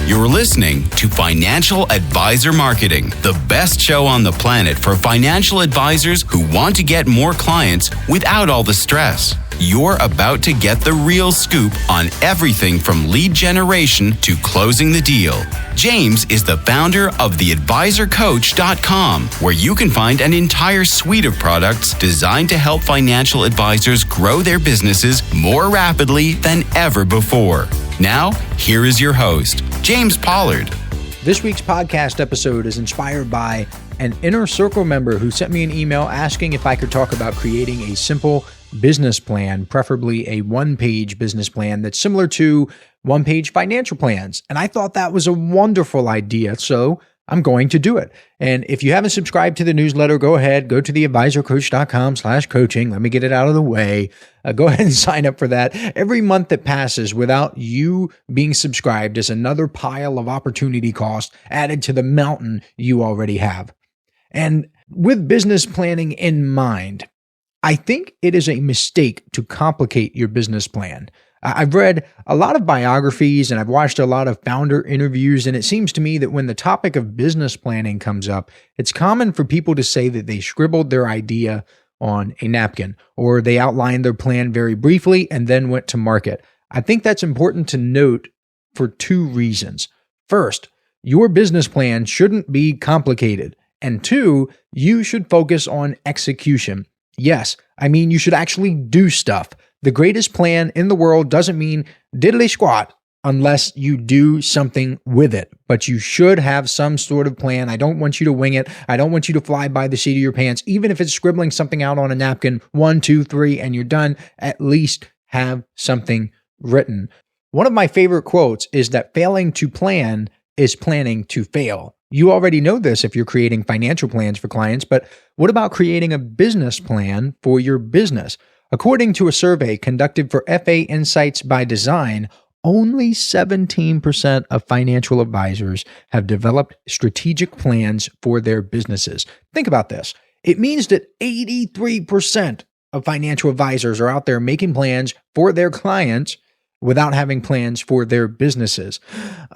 You're listening to Financial Advisor Marketing, the best show on the planet for financial advisors who want to get more clients without all the stress. You're about to get the real scoop on everything from lead generation to closing the deal. James is the founder of theadvisorcoach.com, where you can find an entire suite of products designed to help financial advisors grow their businesses more rapidly than ever before. Now, here is your host, James Pollard. This week's podcast episode is inspired by an Inner Circle member who sent me an email asking if I could talk about creating a simple business plan, preferably a one-page business plan that's similar to one-page financial plans. And I thought that was a wonderful idea, so I'm going to do it. And if you haven't subscribed to the newsletter, go ahead, go to theadvisorcoach.com/coaching. Let me get it out of the way. Go ahead and sign up for that. Every month that passes without you being subscribed is another pile of opportunity cost added to the mountain you already have. And with business planning in mind, I think it is a mistake to complicate your business plan. I've read a lot of biographies and I've watched a lot of founder interviews, and it seems to me that when the topic of business planning comes up, it's common for people to say that they scribbled their idea on a napkin or they outlined their plan very briefly and then went to market. I think that's important to note for two reasons. First, your business plan shouldn't be complicated. And two, you should focus on execution. Yes, I mean you should actually do stuff. The greatest plan in the world doesn't mean diddly squat unless you do something with it. But you should have some sort of plan. I don't want you to wing it. I don't want you to fly by the seat of your pants. Even if it's scribbling something out on a napkin, 1, 2, 3, and you're done, at least have something written. One of my favorite quotes is that failing to plan is planning to fail. You already know this if you're creating financial plans for clients, but what about creating a business plan for your business? According to a survey conducted for FA Insights by Design, only 17% of financial advisors have developed strategic plans for their businesses. Think about this. It means that 83% of financial advisors are out there making plans for their clients without having plans for their businesses.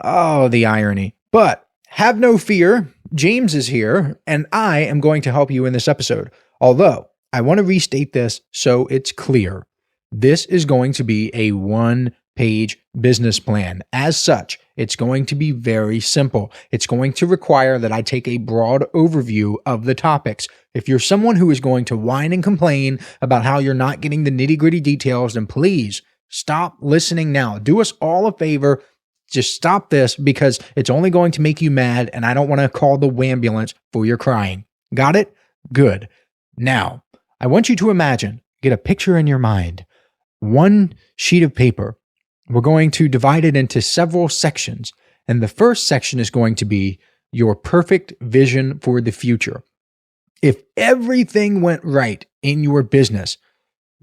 Oh, the irony. But have no fear. James is here, and I am going to help you in this episode. Although, I want to restate this so it's clear. This is going to be a one-page business plan. As such, it's going to be very simple. It's going to require that I take a broad overview of the topics. If you're someone who is going to whine and complain about how you're not getting the nitty-gritty details, then please stop listening now. Do us all a favor. Just stop this because it's only going to make you mad, and I don't want to call the wambulance for your crying. Got it? Good. Now, I want you to imagine, get a picture in your mind, one sheet of paper. We're going to divide it into several sections, and the first section is going to be your perfect vision for the future. If everything went right in your business,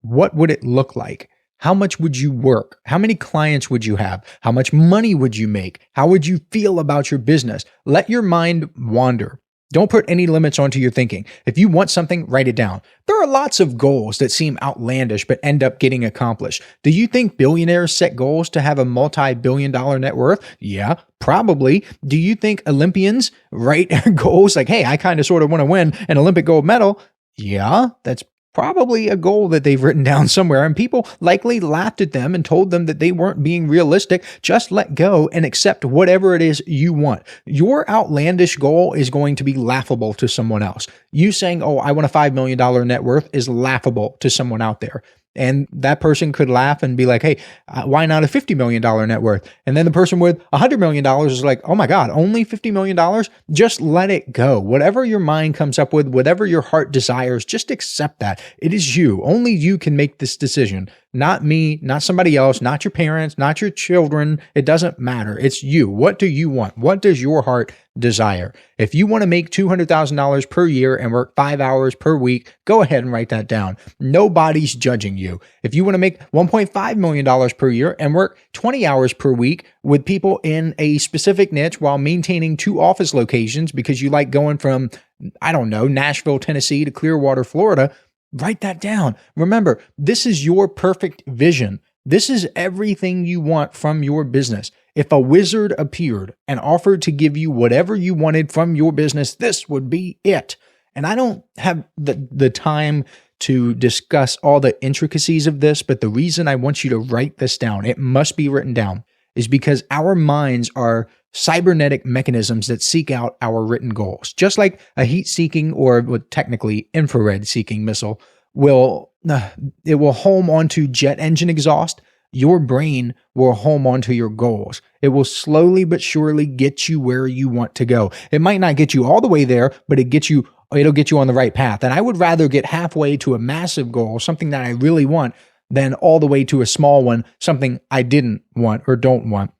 what would it look like? How much would you work? How many clients would you have? How much money would you make? How would you feel about your business? Let your mind wander. Don't put any limits onto your thinking. If you want something, write it down. There are lots of goals that seem outlandish but end up getting accomplished. Do you think billionaires set goals to have a multi-billion-dollar net worth? Yeah, probably. Do you think Olympians write goals like, hey, I kind of sort of want to win an Olympic gold medal? Yeah, that's probably a goal that they've written down somewhere, and people likely laughed at them and told them that they weren't being realistic. Just let go and accept whatever it is you want. Your outlandish goal is going to be laughable to someone else. You saying, oh, I want a $5 million net worth is laughable to someone out there. And that person could laugh and be like, hey, why not a $50 million net worth? And then the person with $100 million is like, oh my God, only $50 million? Just let it go. Whatever your mind comes up with, whatever your heart desires, just accept that. It is you. Only you can make this decision. Not me, not somebody else, not your parents, not your children. It doesn't matter. It's you. What do you want? What does your heart desire? If you want to make $200,000 per year and work 5 hours per week, go ahead and write that down. Nobody's judging you. If you want to make $1.5 million per year and work 20 hours per week with people in a specific niche while maintaining 2 office locations because you like going from, I don't know, Nashville, Tennessee to Clearwater, Florida, write that down. Remember, this is your perfect vision. This is everything you want from your business. If a wizard appeared and offered to give you whatever you wanted from your business, this would be it. And I don't have the time to discuss all the intricacies of this, but the reason I want you to write this down, it must be written down, is because our minds are cybernetic mechanisms that seek out our written goals. Just like a heat-seeking or technically infrared-seeking missile will home onto jet engine exhaust, your brain will home onto your goals. It will slowly but surely get you where you want to go. It might not get you all the way there, but it'll get you on the right path. And I would rather get halfway to a massive goal, something that I really want, than all the way to a small one, something I didn't want or don't want.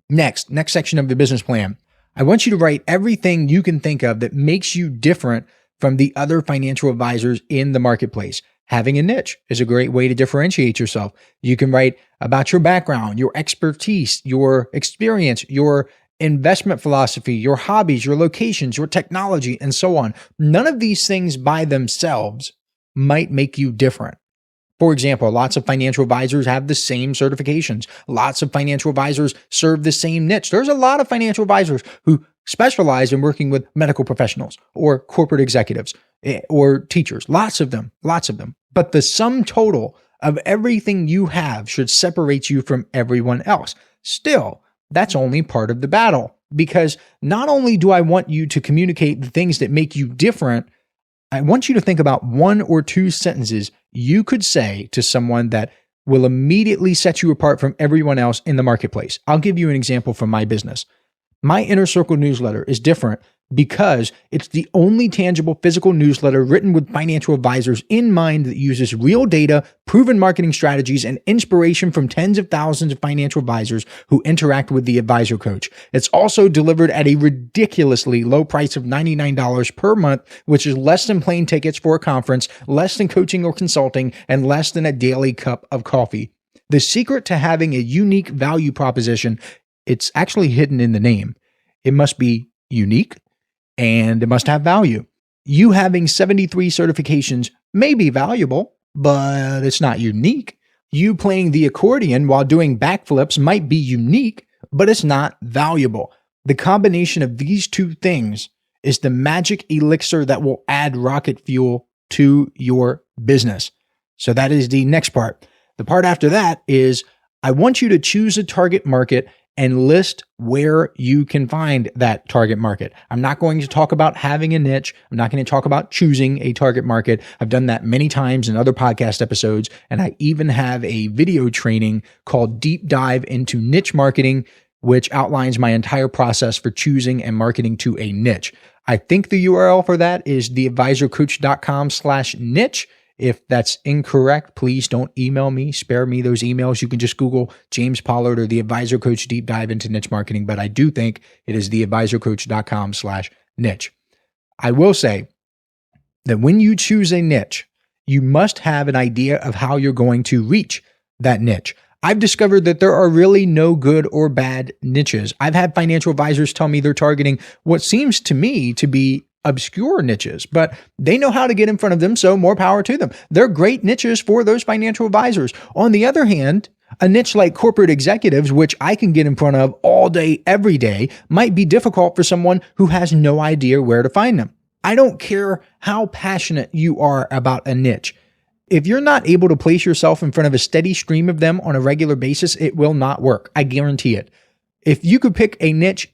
Next section of the business plan. I want you to write everything you can think of that makes you different from the other financial advisors in the marketplace. Having a niche is a great way to differentiate yourself. You can write about your background, your expertise, your experience, your investment philosophy, your hobbies, your locations, your technology, and so on. None of these things by themselves might make you different. For example, lots of financial advisors have the same certifications. Lots of financial advisors serve the same niche. There's a lot of financial advisors who specialize in working with medical professionals or corporate executives or teachers. Lots of them. But the sum total of everything you have should separate you from everyone else. Still, that's only part of the battle, because not only do I want you to communicate the things that make you different, I want you to think about 1 or 2 sentences you could say to someone that will immediately set you apart from everyone else in the marketplace. I'll give you an example from my business. My Inner Circle newsletter is different because it's the only tangible physical newsletter written with financial advisors in mind that uses real data, proven marketing strategies, and inspiration from tens of thousands of financial advisors who interact with the advisor coach. It's also delivered at a ridiculously low price of $99 per month, which is less than plane tickets for a conference, less than coaching or consulting, and less than a daily cup of coffee. The secret to having a unique value proposition, it's actually hidden in the name. It must be unique, and it must have value. You having 73 certifications may be valuable, but it's not unique. You playing the accordion while doing backflips might be unique, but it's not valuable. The combination of these two things is the magic elixir that will add rocket fuel to your business. So that is the next part. The part after that is I want you to choose a target market and list where you can find that target market. I'm not going to talk about having a niche. I'm not going to talk about choosing a target market. I've done that many times in other podcast episodes, and I even have a video training called Deep Dive into Niche Marketing, which outlines my entire process for choosing and marketing to a niche. I think the URL for that is theadvisorcoach.com/niche. If that's incorrect, please don't email me. Spare me those emails. You can just Google James Pollard or the Advisor Coach Deep Dive into Niche Marketing, but I do think it is theadvisorcoach.com/niche. I will say that when you choose a niche, you must have an idea of how you're going to reach that niche. I've discovered that there are really no good or bad niches. I've had financial advisors tell me they're targeting what seems to me to be obscure niches, but they know how to get in front of them, so more power to them. They're great niches for those financial advisors. On the other hand, a niche like corporate executives, which I can get in front of all day, every day, might be difficult for someone who has no idea where to find them. I don't care how passionate you are about a niche. If you're not able to place yourself in front of a steady stream of them on a regular basis, it will not work. I guarantee it. If you could pick a niche,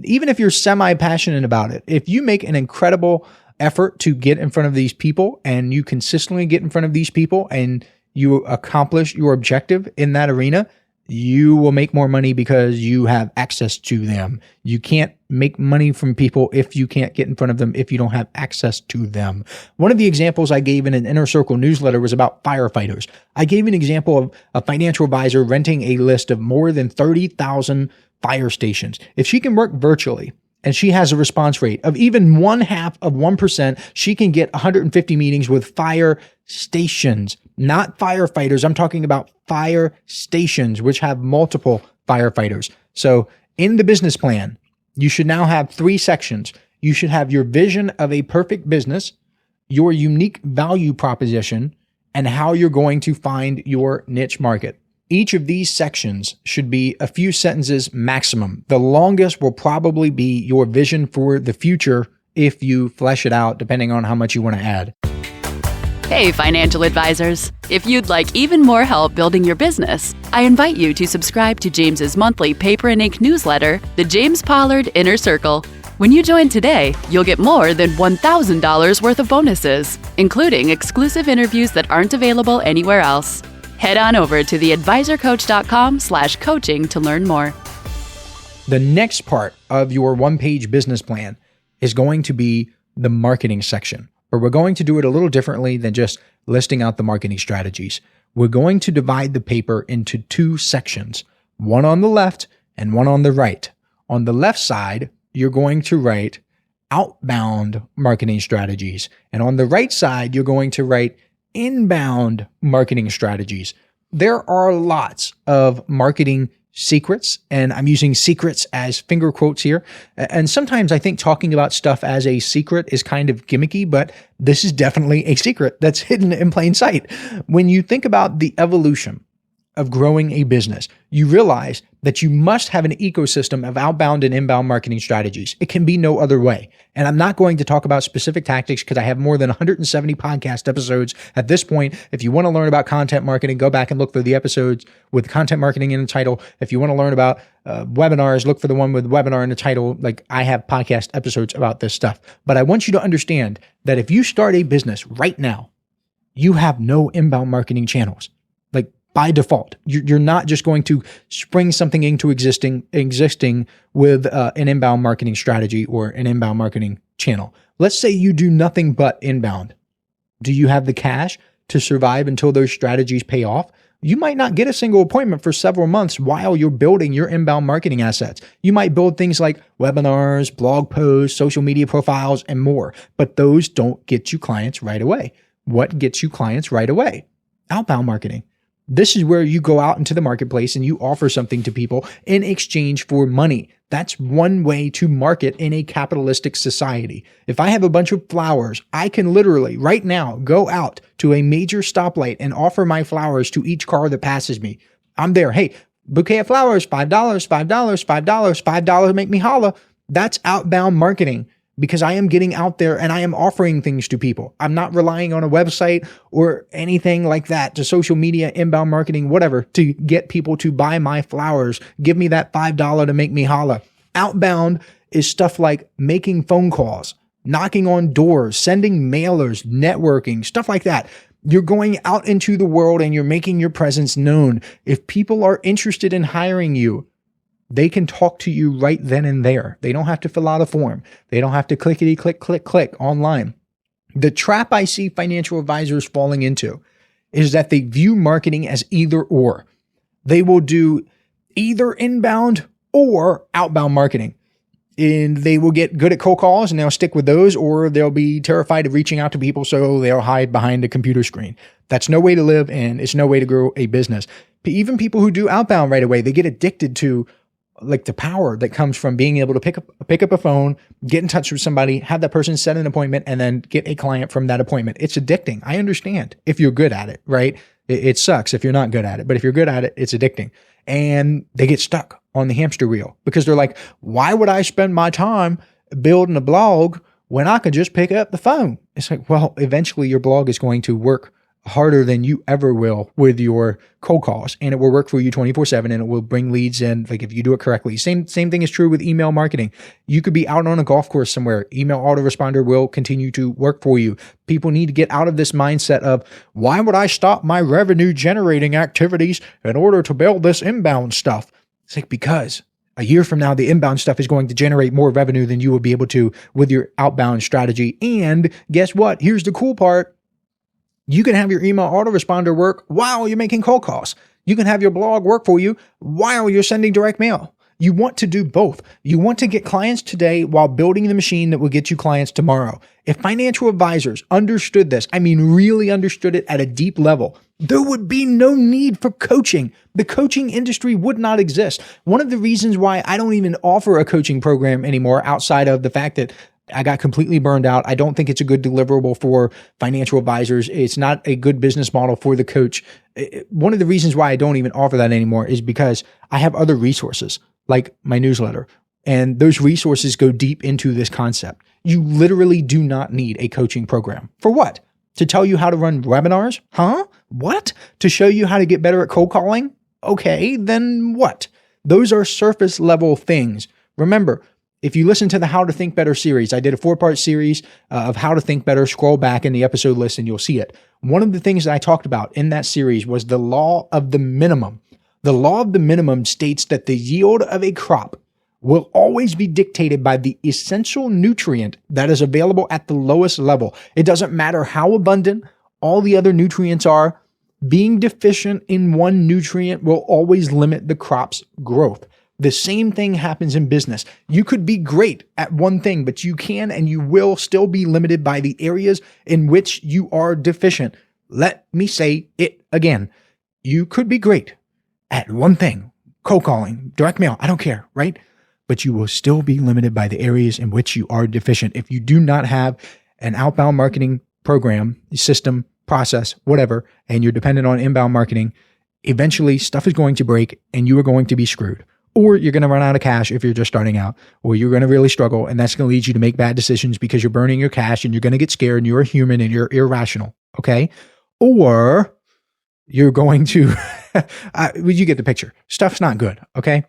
even if you're semi-passionate about it, if you make an incredible effort to get in front of these people and you consistently get in front of these people and you accomplish your objective in that arena, you will make more money because you have access to them. You can't make money from people if you can't get in front of them, if you don't have access to them. One of the examples I gave in an Inner Circle newsletter was about firefighters. I gave an example of a financial advisor renting a list of more than 30,000 fire stations. If she can work virtually and she has a response rate of even 0.5%, she can get 150 meetings with fire stations, not firefighters. I'm talking about fire stations, which have multiple firefighters. So in the business plan, you should now have 3 sections. You should have your vision of a perfect business, your unique value proposition, and how you're going to find your niche market. Each of these sections should be a few sentences maximum. The longest will probably be your vision for the future if you flesh it out, depending on how much you want to add. Hey, financial advisors. If you'd like even more help building your business, I invite you to subscribe to James's monthly paper and ink newsletter, The James Pollard Inner Circle. When you join today, you'll get more than $1,000 worth of bonuses, including exclusive interviews that aren't available anywhere else. Head on over to theadvisorcoach.com/coaching to learn more. The next part of your one-page business plan is going to be the marketing section, but we're going to do it a little differently than just listing out the marketing strategies. We're going to divide the paper into two sections, one on the left and one on the right. On the left side, you're going to write outbound marketing strategies. And on the right side, you're going to write inbound marketing strategies. There are lots of marketing secrets, and I'm using secrets as finger quotes here. And sometimes I think talking about stuff as a secret is kind of gimmicky, but this is definitely a secret that's hidden in plain sight. When you think about the evolution of growing a business, you realize that you must have an ecosystem of outbound and inbound marketing strategies. It can be no other way. And I'm not going to talk about specific tactics because I have more than 170 podcast episodes at this point. If you want to learn about content marketing, go back and look for the episodes with content marketing in the title. If you want to learn about webinars, look for the one with webinar in the title. Like, I have podcast episodes about this stuff. But I want you to understand that if you start a business right now, you have no inbound marketing channels. Like, by default, you're not just going to spring something into existing with an inbound marketing strategy or an inbound marketing channel. Let's say you do nothing but inbound. Do you have the cash to survive until those strategies pay off? You might not get a single appointment for several months while you're building your inbound marketing assets. You might build things like webinars, blog posts, social media profiles, and more, but those don't get you clients right away. What gets you clients right away? Outbound marketing. This is where you go out into the marketplace and you offer something to people in exchange for money. That's one way to market in a capitalistic society. If I have a bunch of flowers, I can literally right now go out to a major stoplight and offer my flowers to each car that passes me. I'm there. Hey, bouquet of flowers, $5, $5, $5, $5, make me holla. That's outbound marketing. Because I am getting out there and I am offering things to people. I'm not relying on a website or anything like that, to social media, inbound marketing, whatever, to get people to buy my flowers. Give me that $5 to make me holla. Outbound is stuff like making phone calls, knocking on doors, sending mailers, networking, stuff like that. You're going out into the world and you're making your presence known. If people are interested in hiring you, they can talk to you right then and there. They don't have to fill out a form. They don't have to clickety click, click, click online. The trap I see financial advisors falling into is that they view marketing as either or. They will do either inbound or outbound marketing. And they will get good at cold calls and they'll stick with those, or they'll be terrified of reaching out to people, so they'll hide behind a computer screen. That's no way to live, and it's no way to grow a business. Even people who do outbound right away, they get addicted to like the power that comes from being able to pick up a phone, get in touch with somebody, have that person set an appointment, and then get a client from that appointment. It's addicting. I understand if you're good at it, right? It sucks if you're not good at it, but if you're good at it, it's addicting. And they get stuck on the hamster wheel because they're like, why would I spend my time building a blog when I could just pick up the phone? It's like, well, eventually your blog is going to work harder than you ever will with your cold calls, and it will work for you 24/7, and it will bring leads in, like, if you do it correctly. Same thing is true with email marketing. You could be out on a golf course somewhere. Email autoresponder will continue to work for you. People need to get out of this mindset of, why would I stop my revenue generating activities in order to build this inbound stuff? It's like, because a year from now, the inbound stuff is going to generate more revenue than you will be able to with your outbound strategy. And guess what? Here's the cool part. You can have your email autoresponder work while you're making cold calls. You can have your blog work for you while you're sending direct mail. You want to do both. You want to get clients today while building the machine that will get you clients tomorrow. If financial advisors understood this, I mean, really understood it at a deep level, there would be no need for coaching. The coaching industry would not exist. One of the reasons why I don't even offer a coaching program anymore, outside of the fact that I got completely burned out. I don't think it's a good deliverable for financial advisors. It's not a good business model for the coach. One of the reasons why I don't even offer that anymore is because I have other resources like my newsletter, and those resources go deep into this concept. You literally do not need a coaching program. For what? To tell you how to run webinars? Huh? What? To show you how to get better at cold calling? Okay, then what? Those are surface level things. Remember, if you listen to the How to Think Better series, I did a 4-part series of how to think better. Scroll back in the episode list and you'll see it. One of the things that I talked about in that series was the law of the minimum. The law of the minimum states that the yield of a crop will always be dictated by the essential nutrient that is available at the lowest level. It doesn't matter how abundant all the other nutrients are. Being deficient in one nutrient will always limit the crop's growth. The same thing happens in business. You could be great at one thing, but you can and you will still be limited by the areas in which you are deficient. Let me say it again. You could be great at one thing, cold calling, direct mail, I don't care, right? But you will still be limited by the areas in which you are deficient. If you do not have an outbound marketing program, system, process, whatever, and you're dependent on inbound marketing, eventually stuff is going to break and you are going to be screwed. Or you're going to run out of cash if you're just starting out, or you're going to really struggle, and that's going to lead you to make bad decisions because you're burning your cash and you're going to get scared and you're a human and you're irrational, okay? Or you're going to, you get the picture. Stuff's not good, okay?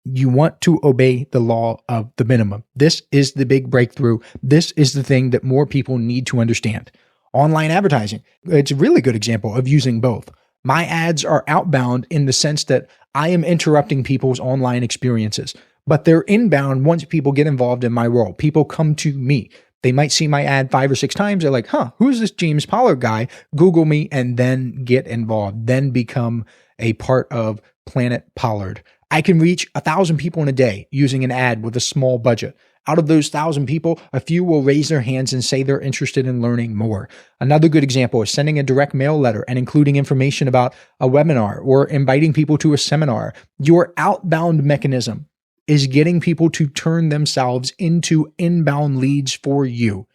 You want to obey the law of the minimum. This is the big breakthrough. This is the thing that more people need to understand. Online advertising. It's a really good example of using both. My ads are outbound in the sense that I am interrupting people's online experiences, but they're inbound once people get involved in my world. People come to me. They might see my ad 5 or 6 times. They're like, who's this James Pollard guy? Google me and then get involved, then become a part of Planet Pollard. I can reach 1,000 people in a day using an ad with a small budget. Out of those 1,000 people, a few will raise their hands and say they're interested in learning more. Another good example is sending a direct mail letter and including information about a webinar or inviting people to a seminar. Your outbound mechanism is getting people to turn themselves into inbound leads for you.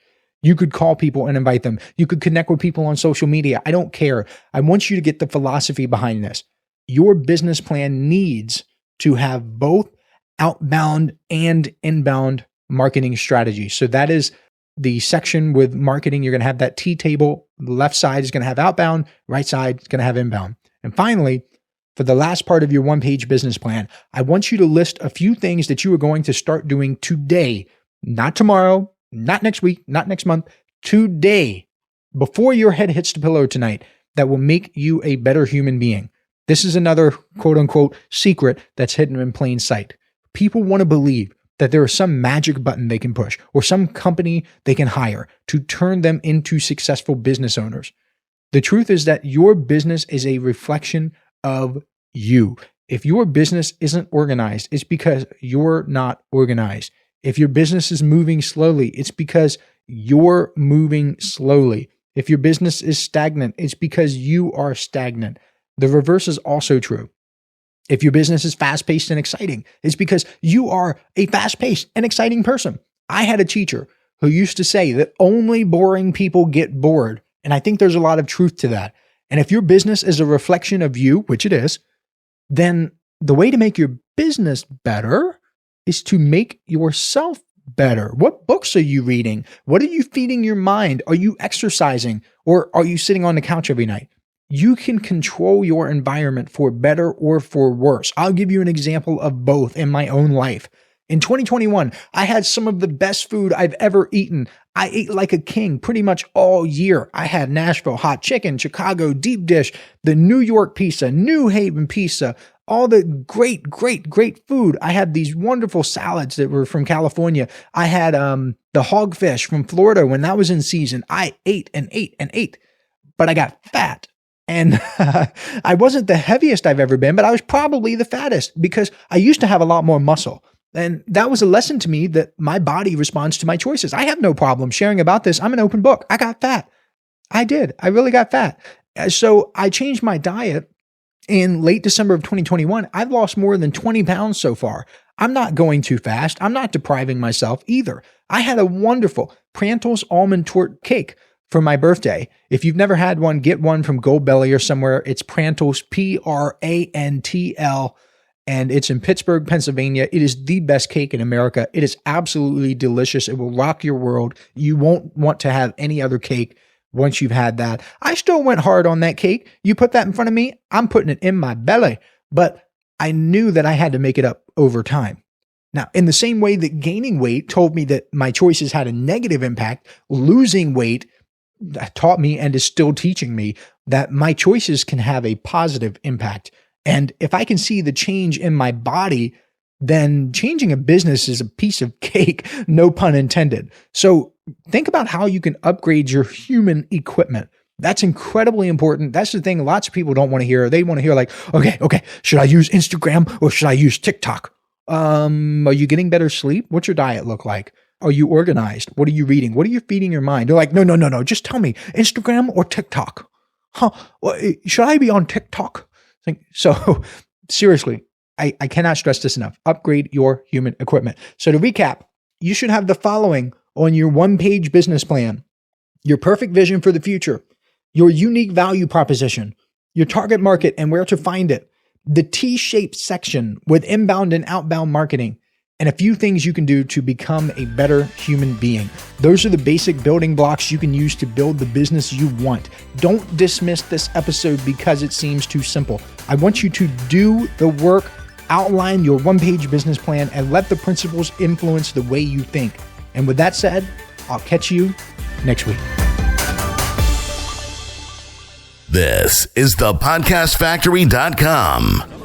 You could call people and invite them. You could connect with people on social media. I don't care. I want you to get the philosophy behind this. Your business plan needs to have both outbound and inbound marketing strategy. So that is the section with marketing. You're going to have that T table. The left side is going to have outbound, right side is going to have inbound. And finally, for the last part of your one-page business plan, I want you to list a few things that you are going to start doing today, not tomorrow, not next week, not next month, today, before your head hits the pillow tonight, that will make you a better human being. This is another quote unquote secret that's hidden in plain sight. People want to believe that there is some magic button they can push or some company they can hire to turn them into successful business owners. The truth is that your business is a reflection of you. If your business isn't organized, it's because you're not organized. If your business is moving slowly, it's because you're moving slowly. If your business is stagnant, it's because you are stagnant. The reverse is also true. If your business is fast-paced and exciting, it's because you are a fast-paced and exciting person. I had a teacher who used to say that only boring people get bored. And I think there's a lot of truth to that. And if your business is a reflection of you, which it is, then the way to make your business better is to make yourself better. What books are you reading? What are you feeding your mind? Are you exercising or are you sitting on the couch every night? You can control your environment for better or for worse. I'll give you an example of both in my own life. In 2021, I had some of the best food I've ever eaten. I ate like a king pretty much all year. I had Nashville hot chicken, Chicago deep dish, the New York pizza, New Haven pizza, all the great food. I had these wonderful salads that were from California. I had the hogfish from Florida when that was in season. I ate and ate and ate, but I got fat. And I wasn't the heaviest I've ever been, but I was probably the fattest because I used to have a lot more muscle. And that was a lesson to me that my body responds to my choices. I have no problem sharing about this. I'm an open book. I got fat. I did. I really got fat. So I changed my diet in late December of 2021. I've lost more than 20 pounds so far. I'm not going too fast. I'm not depriving myself either. I had a wonderful Prantle's almond tort cake for my birthday. If you've never had one, get one from Goldbelly or somewhere. It's Prantle's, Prantl, and it's in Pittsburgh, Pennsylvania. It is the best cake in America. It is absolutely delicious. It will rock your world. You won't want to have any other cake once you've had that. I still went hard on that cake. You put that in front of me, I'm putting it in my belly. But I knew that I had to make it up over time. Now, in the same way that gaining weight told me that my choices had a negative impact, losing weight taught me and is still teaching me that my choices can have a positive impact. And if I can see the change in my body, then changing a business is a piece of cake, no pun intended. So think about how you can upgrade your human equipment. That's incredibly important. That's the thing lots of people don't want to hear. They want to hear like, okay, should I use Instagram or should I use TikTok? Are you getting better sleep? What's your diet look like? Are you organized? What are you reading? What are you feeding your mind? They're like, no. Just tell me, Instagram or TikTok? Well, should I be on TikTok? So seriously, I cannot stress this enough. Upgrade your human equipment. So to recap, you should have the following on your one-page business plan: your perfect vision for the future, your unique value proposition, your target market and where to find it, the T-shaped section with inbound and outbound marketing, and a few things you can do to become a better human being. Those are the basic building blocks you can use to build the business you want. Don't dismiss this episode because it seems too simple. I want you to do the work, outline your one-page business plan, and let the principles influence the way you think. And with that said, I'll catch you next week. This is thepodcastfactory.com.